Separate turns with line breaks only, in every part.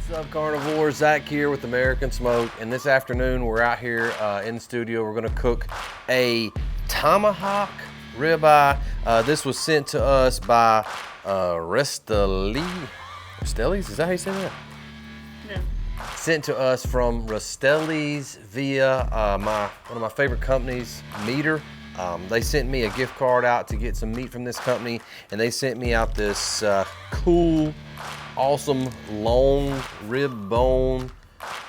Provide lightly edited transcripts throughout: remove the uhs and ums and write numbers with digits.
What's up, Carnivores? Zach here with American Smoke, and this afternoon we're out here in the studio. We're gonna cook a Tomahawk ribeye. This was sent to us by Restelli's, is that how you say that?
Yeah.
Sent to us from Restelli's via one of my favorite companies, Meter. They sent me a gift card out to get some meat from this company, and they sent me out this cool, awesome long rib bone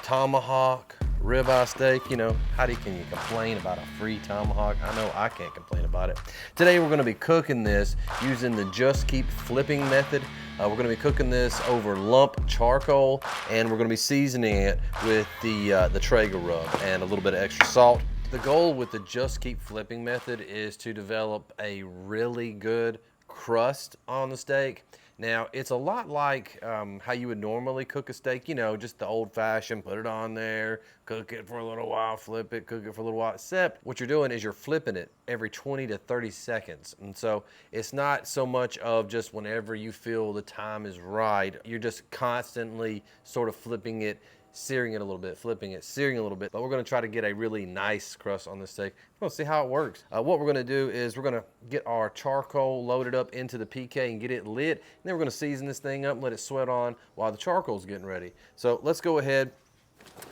tomahawk ribeye steak. You know, can you complain about a free tomahawk? I know I can't complain about it. Today we're gonna be cooking this using the Just Keep Flipping method. We're gonna be cooking this over lump charcoal, and we're gonna be seasoning it with the Traeger rub and a little bit of extra salt. The goal with the Just Keep Flipping method is to develop a really good crust on the steak. Now, it's a lot like how you would normally cook a steak, you know, just the old fashioned, put it on there, cook it for a little while, flip it, cook it for a little while, except what you're doing is you're flipping it every 20 to 30 seconds. And so it's not so much of just whenever you feel the time is right, you're just constantly sort of flipping it, searing it a little bit, flipping it, searing a little bit. But we're gonna try to get a really nice crust on this steak. We're gonna see how it works. What we're gonna do is we're gonna get our charcoal loaded up into the PK and get it lit. And then we're gonna season this thing up and let it sweat on while the charcoal's getting ready. So let's go ahead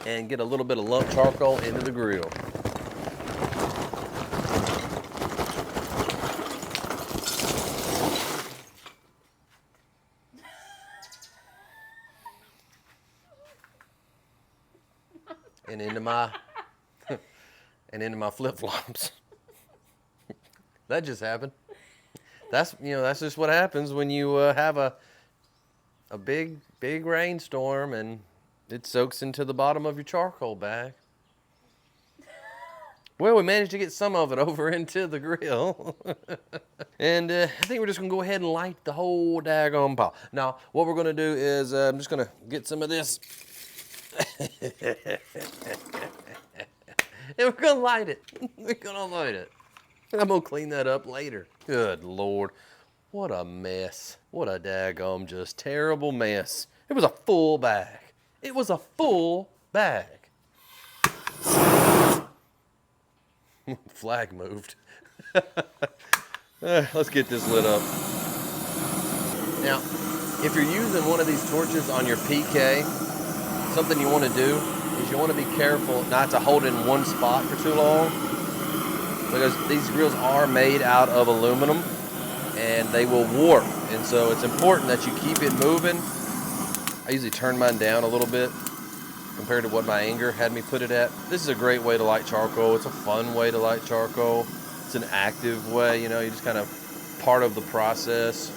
and get a little bit of lump charcoal into the grill. And into my flip-flops. That just happened. That's just what happens when you have a big rainstorm and it soaks into the bottom of your charcoal bag. Well, we managed to get some of it over into the grill. And I think we're just gonna go ahead and light the whole daggone pile. Now, what we're gonna do is I'm just gonna get some of this. And we're gonna light it. We're gonna light it. And I'm gonna clean that up later. Good Lord. What a mess. What a daggum just terrible mess. It was a full bag. It was a full bag. Flag moved. Let's get this lit up. Now, if you're using one of these torches on your PK, something you want to do is you want to be careful not to hold it in one spot for too long, because these grills are made out of aluminum and they will warp, and so it's important that you keep it moving. I usually turn mine down a little bit compared to what my anger had me put it at. This is a great way to light charcoal. It's a fun way to light charcoal. It's an active way, you know, you just kind of part of the process,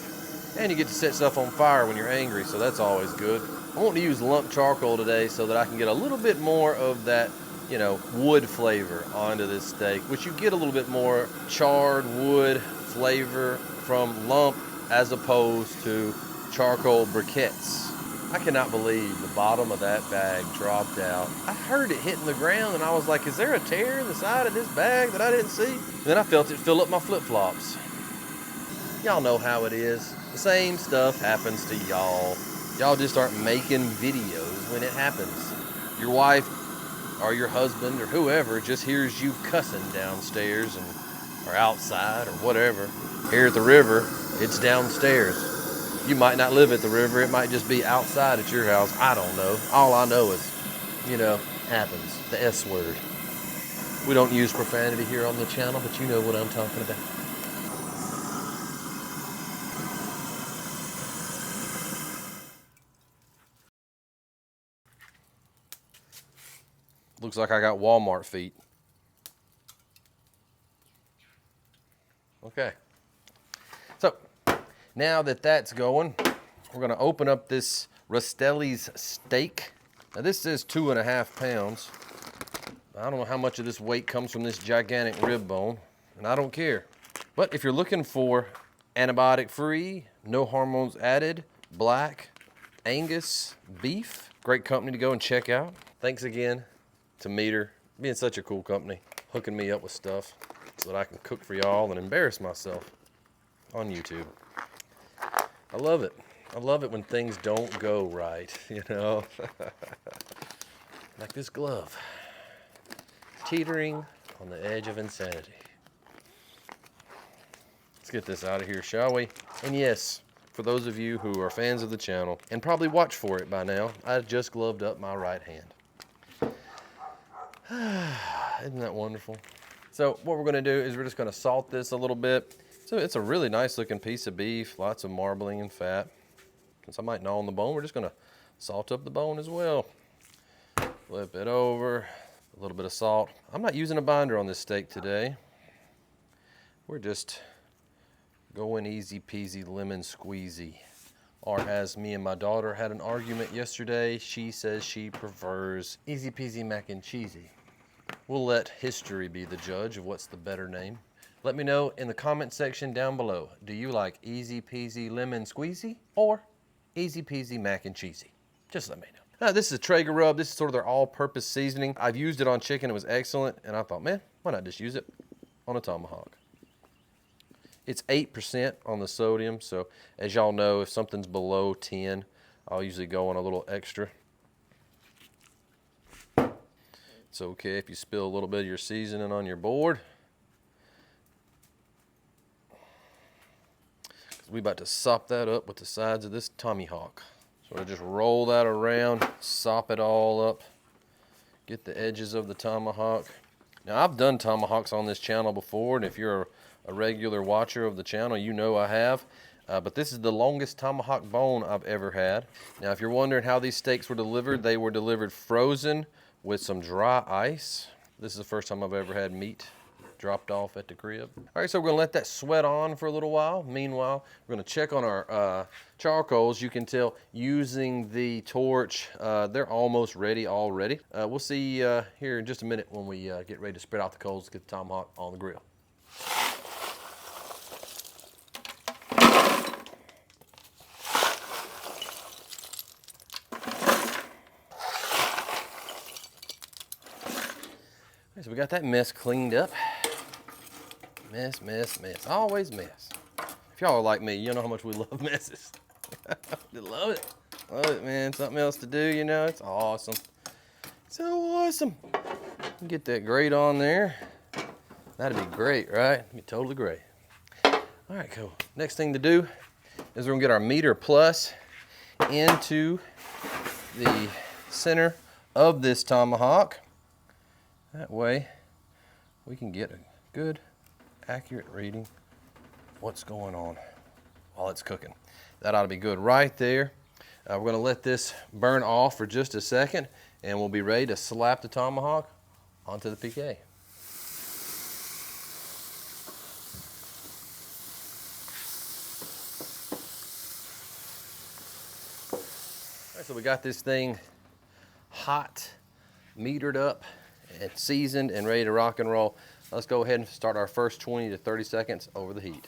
and you get to set stuff on fire when you're angry, so that's always good. I want to use lump charcoal today so that I can get a little bit more of that, you know, wood flavor onto this steak, which you get a little bit more charred wood flavor from lump as opposed to charcoal briquettes. I cannot believe the bottom of that bag dropped out. I heard it hitting the ground and I was like, is there a tear in the side of this bag that I didn't see? Then I felt it fill up my flip-flops. Y'all know how it is. The same stuff happens to y'all. Y'all just aren't making videos when it happens. Your wife or your husband or whoever just hears you cussing downstairs or outside or whatever. Here at the river, it's downstairs. You might not live at the river. It might just be outside at your house. I don't know. All I know is, you know, happens. The S word. We don't use profanity here on the channel, but you know what I'm talking about. Looks like I got Walmart feet. Okay. So, now that that's going, we're gonna open up this Restelli's steak. Now this is 2.5 pounds. I don't know how much of this weight comes from this gigantic rib bone, and I don't care. But if you're looking for antibiotic-free, no hormones added, black Angus beef, great company to go and check out. Thanks again to Meter, being such a cool company, hooking me up with stuff so that I can cook for y'all and embarrass myself on YouTube. I love it. I love it when things don't go right, you know? Like this glove. Teetering on the edge of insanity. Let's get this out of here, shall we? And yes, for those of you who are fans of the channel and probably watch for it by now, I just gloved up my right hand. Isn't that wonderful? So what we're gonna do is we're just gonna salt this a little bit. So it's a really nice looking piece of beef, lots of marbling and fat. Since I might gnaw on the bone, we're just gonna salt up the bone as well. Flip it over, a little bit of salt. I'm not using a binder on this steak today. We're just going easy peasy lemon squeezy. Or as me and my daughter had an argument yesterday, she says she prefers easy peasy mac and cheesy. We'll let history be the judge of what's the better name. Let me know in the comment section down below. Do you like easy peasy lemon squeezy or easy peasy mac and cheesy? Just let me know. Now, this is a Traeger rub. This is sort of their all-purpose seasoning. I've used it on chicken. It was excellent. And I thought, man, why not just use it on a tomahawk? It's 8% on the sodium. So as y'all know, if something's below 10, I'll usually go on a little extra. It's okay if you spill a little bit of your seasoning on your board. We're about to sop that up with the sides of this Tomahawk. So we'll just roll that around, sop it all up, get the edges of the Tomahawk. Now I've done Tomahawks on this channel before, and if you're a regular watcher of the channel, you know I have. But this is the longest Tomahawk bone I've ever had. Now if you're wondering how these steaks were delivered, they were delivered frozen with some dry ice. This is the first time I've ever had meat dropped off at the crib. All right, so we're gonna let that sweat on for a little while. Meanwhile, we're gonna check on our charcoals. You can tell using the torch, they're almost ready already. We'll see here in just a minute when we get ready to spread out the coals to get the tomahawk on the grill. So we got that mess cleaned up. Mess, mess, mess. Always mess. If y'all are like me, you know how much we love messes. Love it. Love it, man. Something else to do, you know. It's awesome. So awesome. Get that grate on there. That'd be great, right? It'd be totally great. All right, cool. Next thing to do is we're gonna get our meter plus into the center of this tomahawk. That way we can get a good accurate reading of what's going on while it's cooking. That ought to be good right there. We're going to let this burn off for just a second, and we'll be ready to slap the tomahawk onto the PK. All right, so we got this thing hot, metered up, and seasoned and ready to rock and roll. Let's go ahead and start our first 20 to 30 seconds over the heat.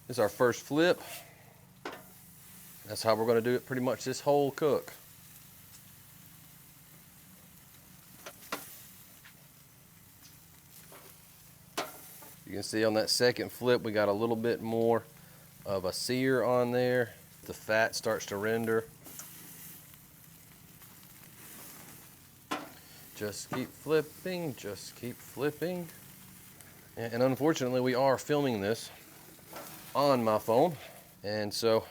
This is our first flip. That's how we're going to do it pretty much this whole cook. You can see on that second flip we got a little bit more of a sear on there. The fat starts to render. Just keep flipping, just keep flipping. And unfortunately, we are filming this on my phone. And so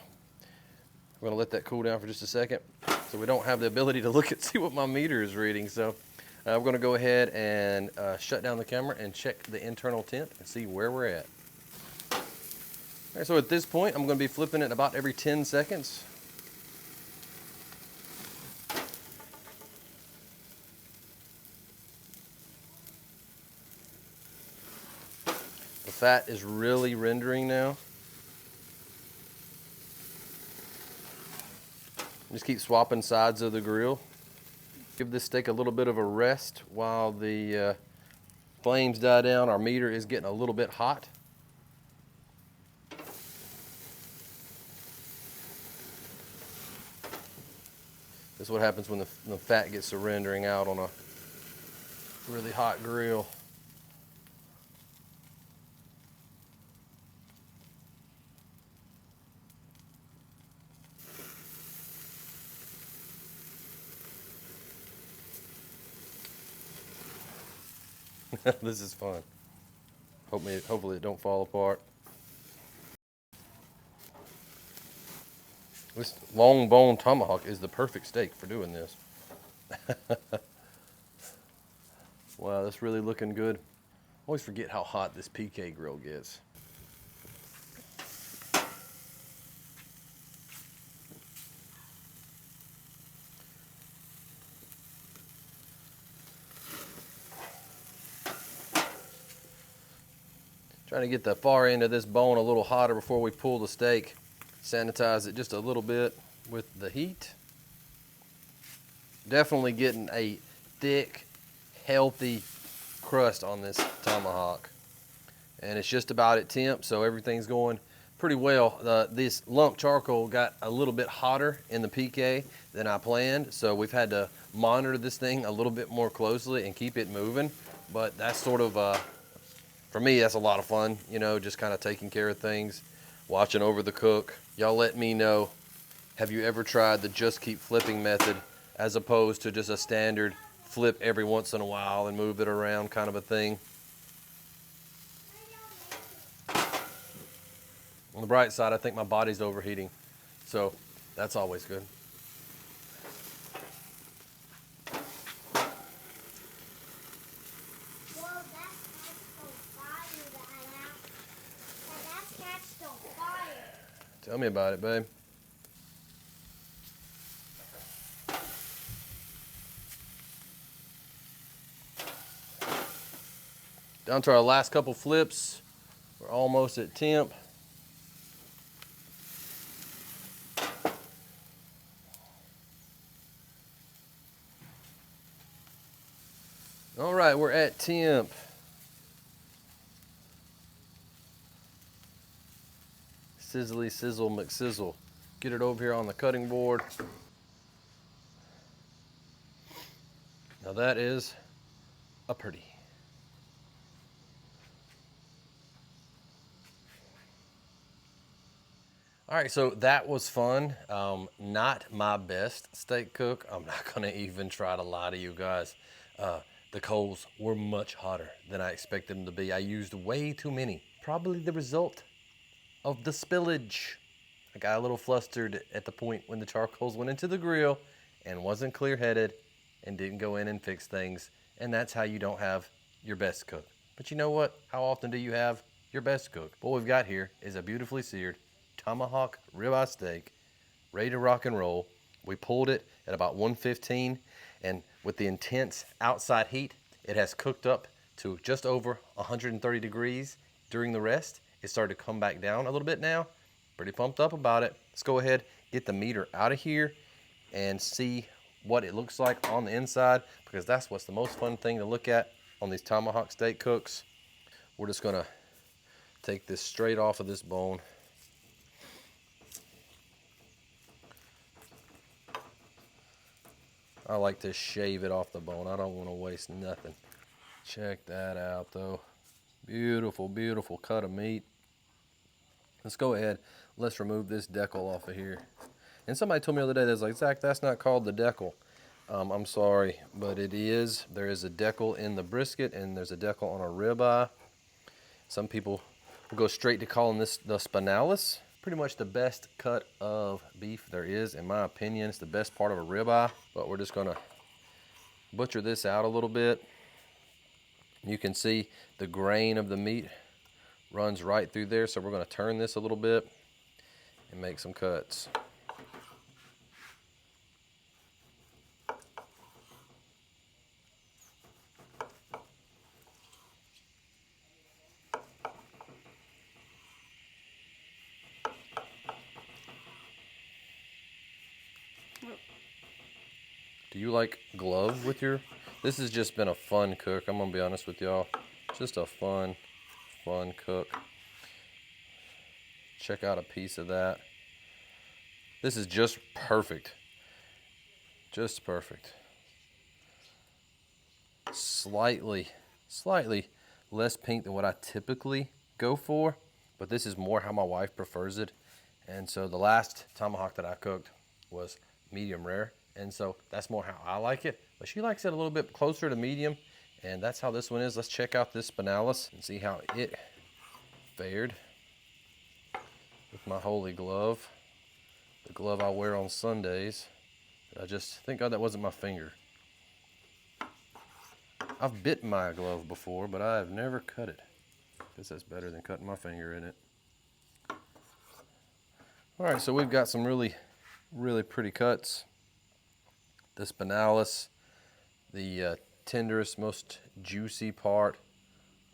we're gonna let that cool down for just a second. So we don't have the ability to look and see what my meter is reading. So we're gonna go ahead and shut down the camera and check the internal temp and see where we're at. All right, so at this point, I'm gonna be flipping it about every 10 seconds. The fat is really rendering now. Just keep swapping sides of the grill. Give this steak a little bit of a rest while the flames die down. Our meter is getting a little bit hot. This is what happens when the fat gets surrendering out on a really hot grill. This is fun. Hopefully it don't fall apart. This long bone tomahawk is the perfect steak for doing this. Wow, that's really looking good. I always forget how hot this PK grill gets. Trying to get the far end of this bone a little hotter before we pull the steak. Sanitize it just a little bit with the heat. Definitely getting a thick, healthy crust on this tomahawk. And it's just about at temp, so everything's going pretty well. This lump charcoal got a little bit hotter in the PK than I planned, so we've had to monitor this thing a little bit more closely and keep it moving. But that's sort of, for me, that's a lot of fun, you know, just kind of taking care of things, watching over the cook. Y'all let me know, have you ever tried the just keep flipping method as opposed to just a standard flip every once in a while and move it around kind of a thing? On the bright side, I think my body's overheating, so that's always good.
Whoa, that catched on fire, that catched on fire.
Tell me about it, babe. Down to our last couple flips. We're almost at temp. All right, we're at temp. Sizzly sizzle McSizzle. Get it over here on the cutting board. Now that is a pretty. All right, so that was fun. Not my best steak cook. I'm not gonna even try to lie to you guys. The coals were much hotter than I expected them to be. I used way too many. Probably the result of the spillage. I got a little flustered at the point when the charcoals went into the grill and wasn't clear-headed and didn't go in and fix things. And that's how you don't have your best cook. But you know what? How often do you have your best cook? What we've got here is a beautifully seared tomahawk ribeye steak, ready to rock and roll. We pulled it at about 115, and with the intense outside heat, it has cooked up to just over 130 degrees during the rest. It started to come back down a little bit now. Pretty pumped up about it. Let's go ahead, get the meter out of here and see what it looks like on the inside, because that's what's the most fun thing to look at on these tomahawk steak cooks. We're just gonna take this straight off of this bone. I like to shave it off the bone. I don't want to waste nothing. Check that out though. Beautiful, beautiful cut of meat. Let's go ahead. Let's remove this decal off of here. And somebody told me the other day, they was like, Zach, that's not called the decal. I'm sorry, but it is. There is a decal in the brisket and there's a decal on a ribeye. Some people will go straight to calling this the spinalis. Pretty much the best cut of beef there is, in my opinion. It's the best part of a ribeye, but we're just gonna butcher this out a little bit. You can see the grain of the meat runs right through there, so we're gonna turn this a little bit and make some cuts. Do you like glove with your... This has just been a fun cook. I'm gonna be honest with y'all. Just a fun cook. Check out a piece of that. This is just perfect. Just perfect. Slightly less pink than what I typically go for, but this is more how my wife prefers it. And so the last tomahawk that I cooked was medium rare. And so that's more how I like it. But she likes it a little bit closer to medium. And that's how this one is. Let's check out this spinalis and see how it fared with my holy glove. The glove I wear on Sundays. I just, thank God that wasn't my finger. I've bit my glove before, but I have never cut it. Guess that's better than cutting my finger in it. All right, so we've got some really, really pretty cuts. The spinalis, the tenderest, most juicy part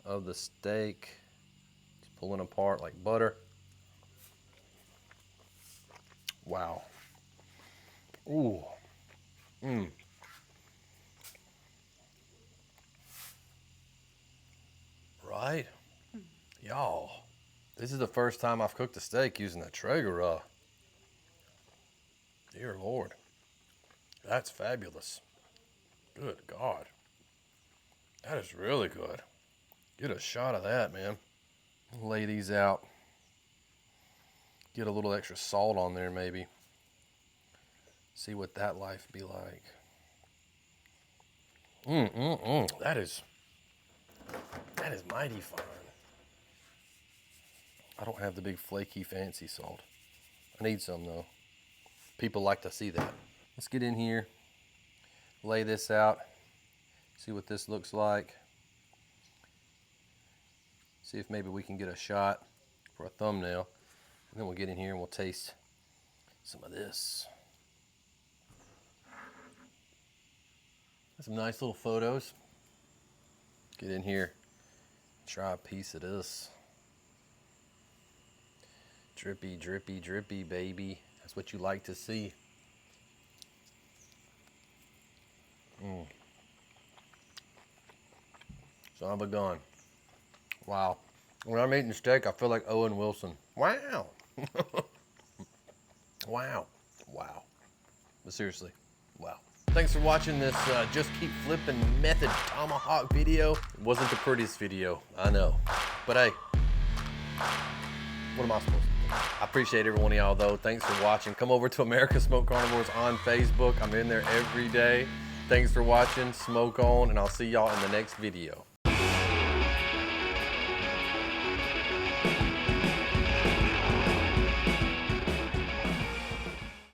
of the steak. It's pulling apart like butter. Wow. Ooh. Mmm. Right? Y'all, this is the first time I've cooked a steak using a Traeger. Dear Lord. That's fabulous. Good God. That is really good. Get a shot of that, man. Lay these out. Get a little extra salt on there, maybe. See what that life be like. That is mighty fine. I don't have the big flaky fancy salt. I need some though. People like to see that. Let's get in here, lay this out, see what this looks like. See if maybe we can get a shot for a thumbnail. And then we'll get in here and we'll taste some of this. Some nice little photos. Get in here, try a piece of this. Drippy, drippy, drippy, baby. That's what you like to see. Son of a gun. Wow. When I'm eating steak, I feel like Owen Wilson. Wow. Wow. Wow. But seriously, wow. Thanks for watching this Just Keep Flipping Method Tomahawk video. It wasn't the prettiest video, I know. But hey, what am I supposed to do? I appreciate every one of y'all though. Thanks for watching. Come over to America Smoke Carnivores on Facebook. I'm in there every day. Thanks for watching. Smoke on, and I'll see y'all in the next video.